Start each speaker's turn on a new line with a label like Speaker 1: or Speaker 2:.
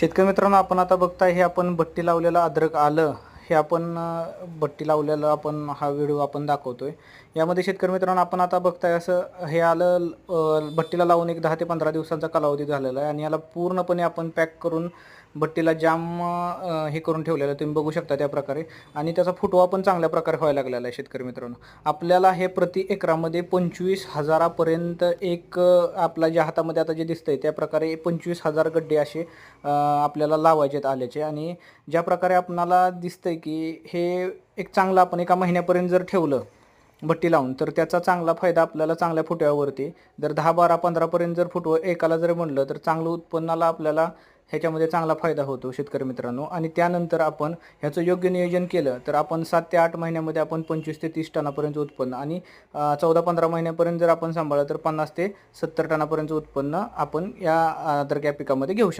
Speaker 1: शेतकरी मित्रांनो, आपण आता बघताय हे आपण भट्टी लावलेलं अद्रक आलं हे आपण भट्टी लावलेलं आपण हा व्हिडिओ आपण दाखवतोय. यामध्ये शेतकरी मित्रांनो, आपण आता बघताय असं हे आलं भट्टीला लावून एक 10 ते 15 दिवसांचा कालावधी झालेला आहे आणि याला पूर्णपणे आपण पॅक करून भट्टीला जाम हे करून ठेवलेलं आहे. तुम्ही बघू शकता त्या प्रकारे आणि त्याचा फुटवा पण चांगल्या प्रकारे व्हायला लागलेला आहे. शेतकरी मित्रांनो, आपल्याला हे प्रति एकरामध्ये 25,000 पर्यंत एक आपल्या ज्या हातामध्ये आता जे दिसतंय त्या प्रकारे 25,000 गड्डे असे आपल्याला लावायचे आल्याचे. आणि ज्या प्रकारे आपणाला दिसतंय की हे एक चांगलं आपण एका महिन्यापर्यंत जर ठेवलं भट्टी लावून तर त्याचा चांगला फायदा आपल्याला चांगल्या फुटव्यावरती जर 10 12 15 पर्यंत जर फुटवं एकाला जर म्हणलं तर चांगलं उत्पन्नाला आपल्याला ह्याच्यामध्ये चांगला फायदा होतो शेतकरी मित्रांनो. आणि त्यानंतर आपण ह्याचं योग्य नियोजन केलं तर आपण 7 ते 8 महिन्यामध्ये आपण 25 ते 30 टनापर्यंत उत्पन्न आणि 14 15 महिन्यापर्यंत जर आपण सांभाळलं तर 50 ते 70 टनापर्यंत उत्पन्न आपण या अद्रक या पिकामध्ये घेऊ शकतो.